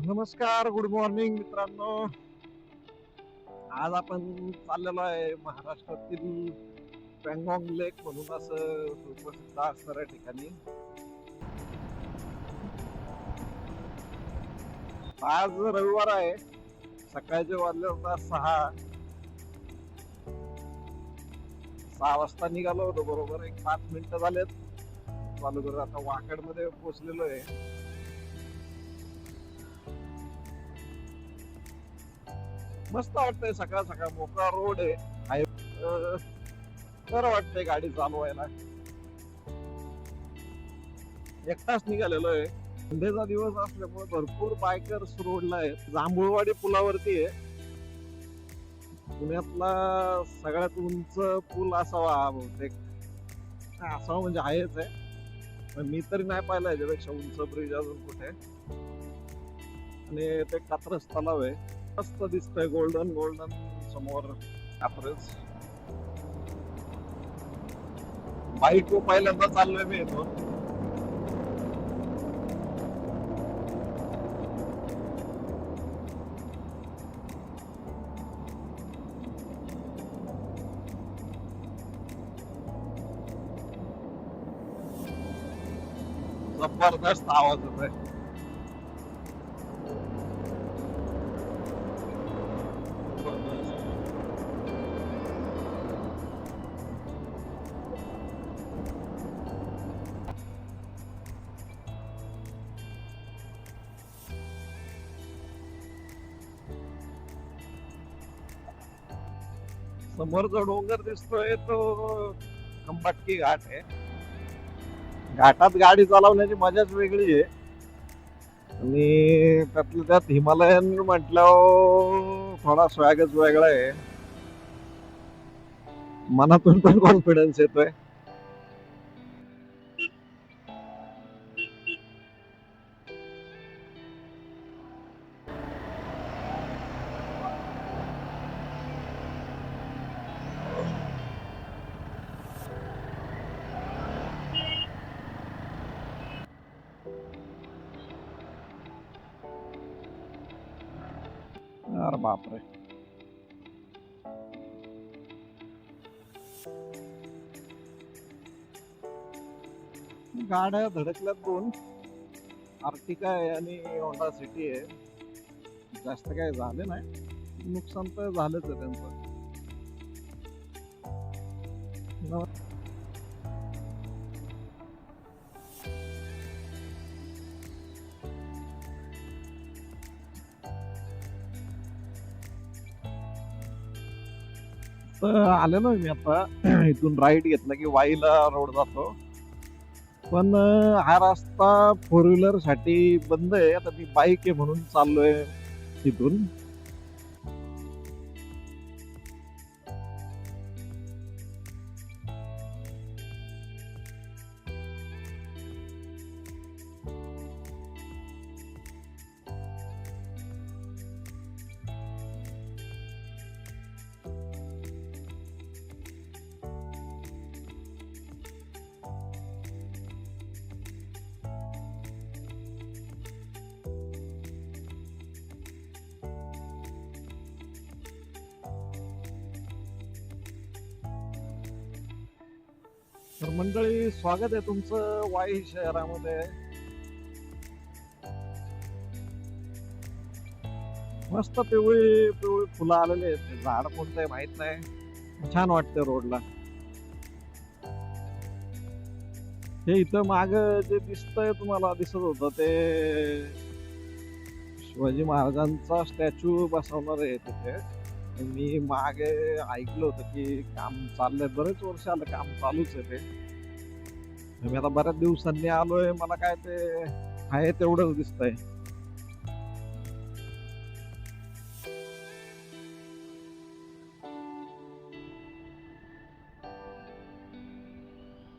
नमस्कार, good morning मित्रांनो. आज आपण चाललेलो आहे महाराष्ट्रातील पँगॉंग लेक म्हणून असं सुप्रसिद्ध असणाऱ्या ठिकाणी. आज रविवार आहे. सकाळचे वाजले होता 6 वाजता निघालो होतो. बरोबर एक 5 मिनिटं झालेत चालू करून. आता वाकड मध्ये पोहोचलेलो आहे. मस्त वाटतंय, सकाळ सकाळ मोकळा रोड आहे. बरं वाटतंय गाडी चालवायला. एकटाच निघालेलो आहे. संडेचा दिवस असल्यामुळे भरपूर बायकर्स रोडला आहेत. जांभूळवाडी पुलावरती आहे. पुण्यातला सगळ्यात उंच पूल असावा हा बहुतेक. असावा म्हणजे आहेच आहे, पण मी तरी नाही पाहिलं याच्यापेक्षा उंच ब्रिज अजून कुठे. आणि ते कात्रज तलाव आहे, मस्त दिसतंय गोल्डन गोल्डन समोर कात्रज. बाईक पहिल्यांदा चाललोय मी इथून. जबरदस्त आवाज येतोय. समोर जो डोंगर दिसतोय तो खंबाटकी घाट आहे. घाटात गाडी चालवण्याची मजाच वेगळी आहे. आणि त्यातल्या त्यात हिमालयन म्हटल्यावर थोडा स्वॅगच वेगळा आहे. मनातून पण कॉन्फिडन्स येतोय. अरे बापरे. गाड्या धडकल्यात दोन. आर्टिका आहे आणि होंडा सिटी आहे. जास्त काही झाले नाही, नुकसान तर झालंच आहे त्यांचं. तर आलेलो आहे मी आता. इथून राईट घेतला की वाईला रोड जातो. पण हा रस्ता फोर व्हीलर साठी बंद आहे. आता मी बाईक आहे म्हणून चाललोय तिथून. तर मंडळी, स्वागत आहे तुमचं वाई शहरामध्ये. मस्त पिवळी पिवळी फुलं आलेली आहेत. झाड कोणतं आहे माहित नाही. छान वाटतं रोडला. हे इथं माग जे दिसतंय, तुम्हाला दिसत होतं ते शिवाजी महाराजांचा स्टॅच्यू बसवणार आहे तिथे. मी मागे ऐकलं होतं की काम चाललंय, बरेच वर्ष आलं काम चालूच आहे ते. मी आता बऱ्याच दिवसांनी आलोय, मला काय ते आहे तेवढंच दिसतंय.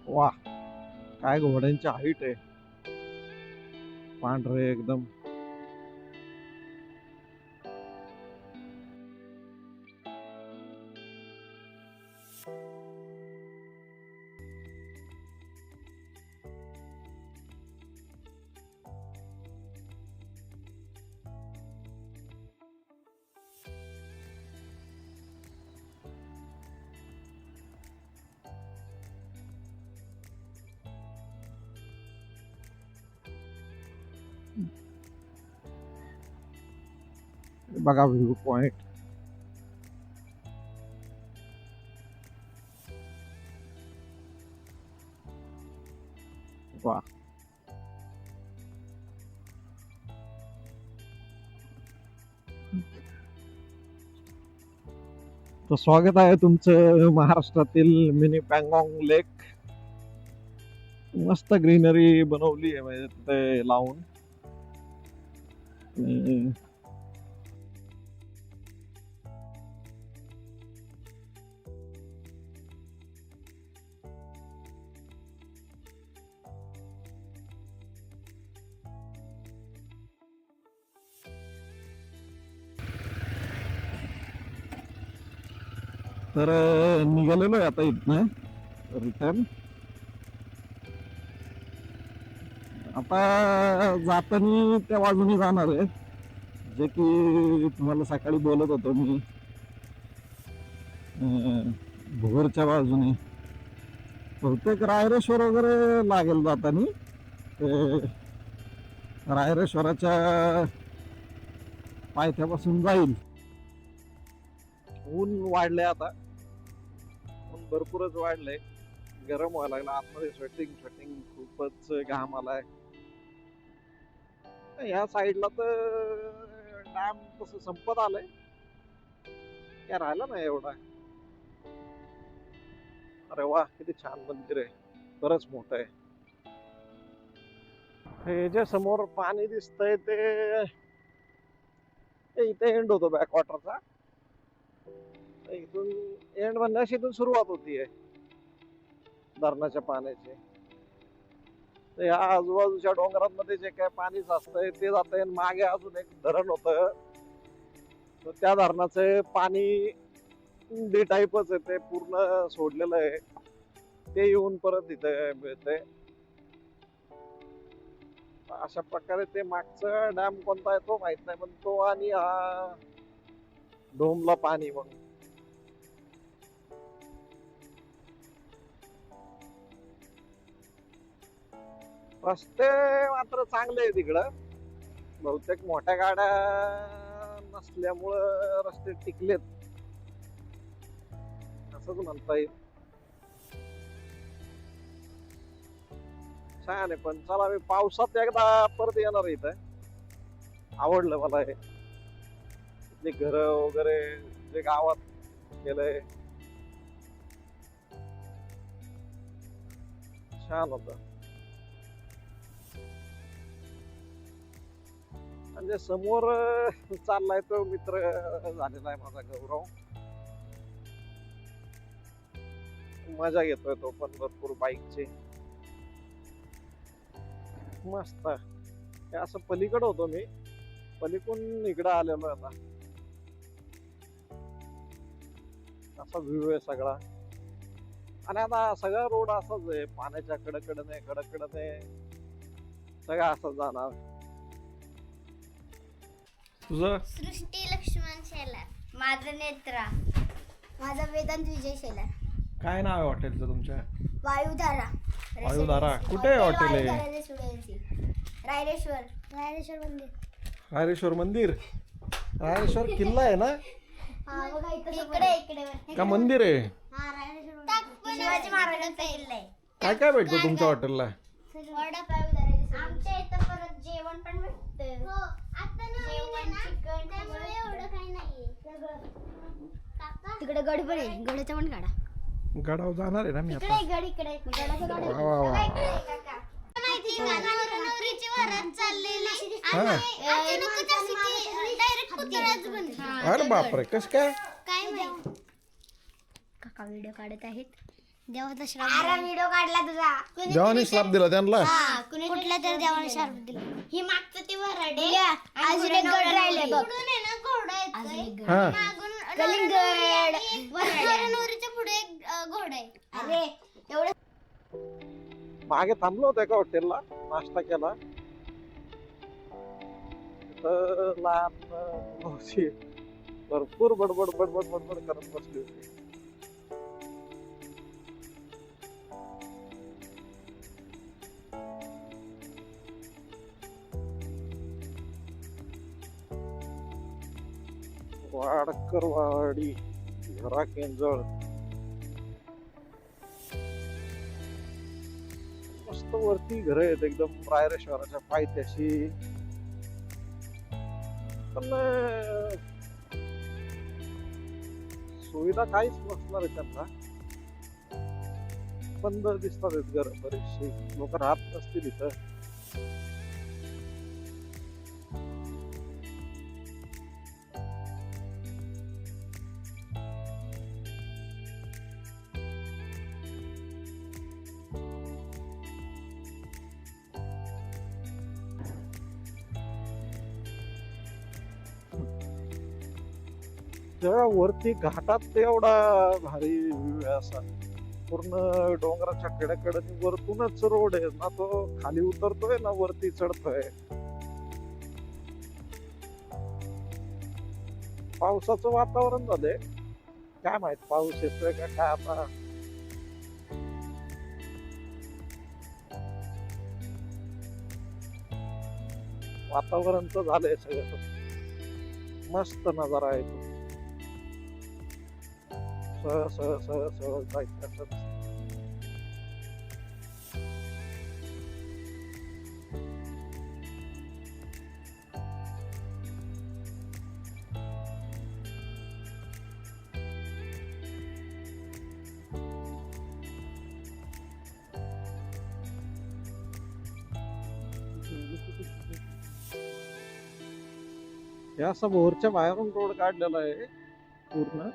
वा, काय घोड्यांची हाईट आहे, पांढरे एकदम. बघा व्ह्यू पॉइंट. वा, तर स्वागत आहे तुमचं महाराष्ट्रातील मिनी पॅंगॉंग लेक. मस्त ग्रीनरी बनवली आहे म्हणजे तिथे लावून. आणि तर निघालेलो आहे आता इथनं रिटर्न. आता जाताना त्या बाजूने जाणार आहे जे की तुम्हाला सकाळी बोलत होतो मी, भुगरच्या बाजूने. बहुतेक रायरेश्वर वगैरे लागेल जाताना. ते रायरेश्वराच्या पायथ्यापासून जाईल. ऊन वाढलंय आता, ऊन भरपूरच वाढलंय. गरम व्हायला लागला आतमध्ये. स्वेटिंग खूपच घाम आलाय. या साईडला तर डॅम तसं संपत आलंय, काय राहिलं नाही एवढा. अरे वा, किती छान मंदिर आहे, बरंच मोठं आहे. हे जे समोर पाणी दिसतंय ते इथे एंड होतो बॅक वॉटरचा. इथून एंड म्हणजे इथून सुरुवात होतीये धरणाच्या पाण्याची. तर या आजूबाजूच्या डोंगरांमध्ये जे काय पाणी साचतंय ते जातंय. मागे अजून एक धरण होतं, तर त्या धरणाचं पाणी डी टाईपच आहे, ते पूर्ण सोडलेलं आहे. ते येऊन परत इथे मिळतंय. अशा प्रकारे ते मागचा डॅम कोणता आहे तो माहित नाही, पण तो आणि हा डोमला पाणी म्हणून. रस्ते मात्र चांगले आहे तिकडं. बहुतेक मोठ्या गाड्या नसल्यामुळं रस्ते टिकलेत असंच म्हणता येईल. छान आहे. पण चला, मी पावसात एकदा परत येणार आहे इथं. आवडलं मला हे. इथली घरं वगैरे जे गावात केलंय छान होत. म्हणजे समोर चाललाय तो मित्र झालेला आहे माझा गौरव. मजा घेतोय तो पण भरपूर बाईकची. मस्त. हे असं पलीकडे होतो मी, पलीकडून इकडं आलेलो आता. असा व्ह्यू आहे सगळा. आणि आता सगळा रोड असाच आहे, पाण्याच्या कडकडने सगळं असं जाणार. तुझं? सृष्टी लक्ष्मण शेलार. माझं नेत्रा. माझा वेदांत विजय शेलार. काय नाव आहे हॉटेलचं तुमच्या? वायुधारा. वायुधारा. कुठे आहे हॉटेल आहे? रायरेश्वर. रायरेश्वर मंदिर. रायरेश्वर मंदिर. रायरेश्वर किल्ला आहे ना इकडे का मंदिर आहे? शिवाजी महाराजांचा किल्ला आहे. काय काय भेटतं तुमच्या हॉटेलला? आमच्या इथं परत जेवण पण भेटतं. जेवण, चिकन, त्यामुळे एवढं काही नाहीये. तिकडे गड पण आहे, गडाचा पण काढा. गडावर जाणार आहे ना मी आता. इकडे गड, इकडे गडाचा गड. वा वा वा. माहिती का, नवरीची वरात चाललेली हा. डायरेक्ट पुतळाच बनला. अरे बापरे, कस काय? काय माहिती. काका व्हिडिओ काढत आहेत. देवाचा श्राप. व्हिडिओ काढला तुझा. देवाने श्राप दिला त्यांना. कुठल्या तर देवाने श्राप दिला. ही मागचं ते वराडे. अजून एक गड राहिले बघ. हा. कलिंगड. नवरीच्या पुढे एक घोडा आहे. अरे एवढं. मागे थांबलो होतो एका हॉटेलला, नाश्ता केला. तर लहान मावशी भरपूर बडबड करत बसली होती. वाडकरवाडी घरा केंजळ. मस्त वरती घर आहेत एकदम रायरेश्वराच्या पायथ्याशी. पण सुविधा काहीच नसणार आहे त्यांना. बंद दिसतात आहेत घर, बरेचसे लोक राहत नसतील इथं. त्या वरती घाटात ते एवढा भारी व्ह्यू आहे असा. पूर्ण डोंगराच्या कडेकडेने वरतूनच रोड आहे ना, तो खाली उतरतोय ना वरती चढतोय. पावसाचं वातावरण झालंय, काय माहित पाऊस येतोय का काय आता. वातावरण तर झालंय सगळं. मस्त नजारा आहे तो. सहज सहज सहज सहज जायचं असंच. हे असं भोरच्या बाहेरून रोड काढलेला आहे पूर्ण.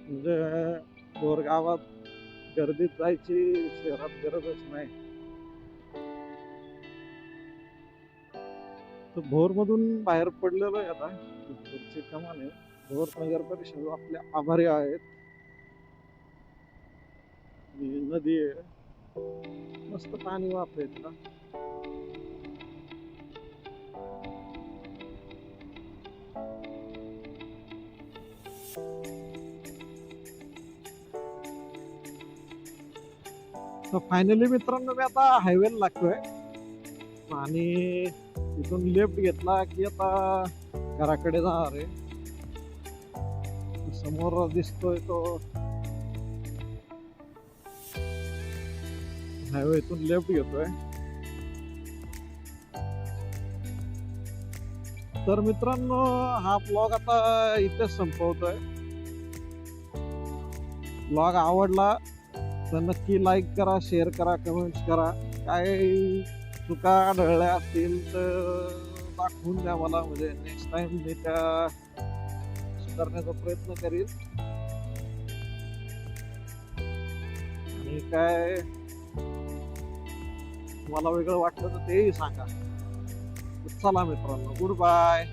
म्हणजे भोर गावात गर्दीत जायची शहरात गरजच नाही. तर भोर मधून बाहेर पडलेलो आहे आता. भोरची कमान आहे. भोर नगर परिषद आपले आभारी आहेत. ही नदी आहे, मस्त पाणी वाहतंय तिला. फायनली मित्रांनो मी आता हायवेला लागतोय आणि इथून लेफ्ट घेतला की आता घराकडे जाणार आहे. समोर दिसतोय तो हायवे, इथून लेफ्ट घेतोय. तर मित्रांनो हा ब्लॉग आता इथेच संपवतोय. ब्लॉग आवडला तर नक्की लाईक करा, शेअर करा, कमेंट्स करा. काय चुका आढळल्या असतील तर दाखवून द्या मला, म्हणजे नेक्स्ट टाइम मी त्या सुधारण्याचा प्रयत्न करीन. आणि काय तुम्हाला वेगळं वाटलं तर तेही सांगा. चला मित्रांनो, गुड बाय.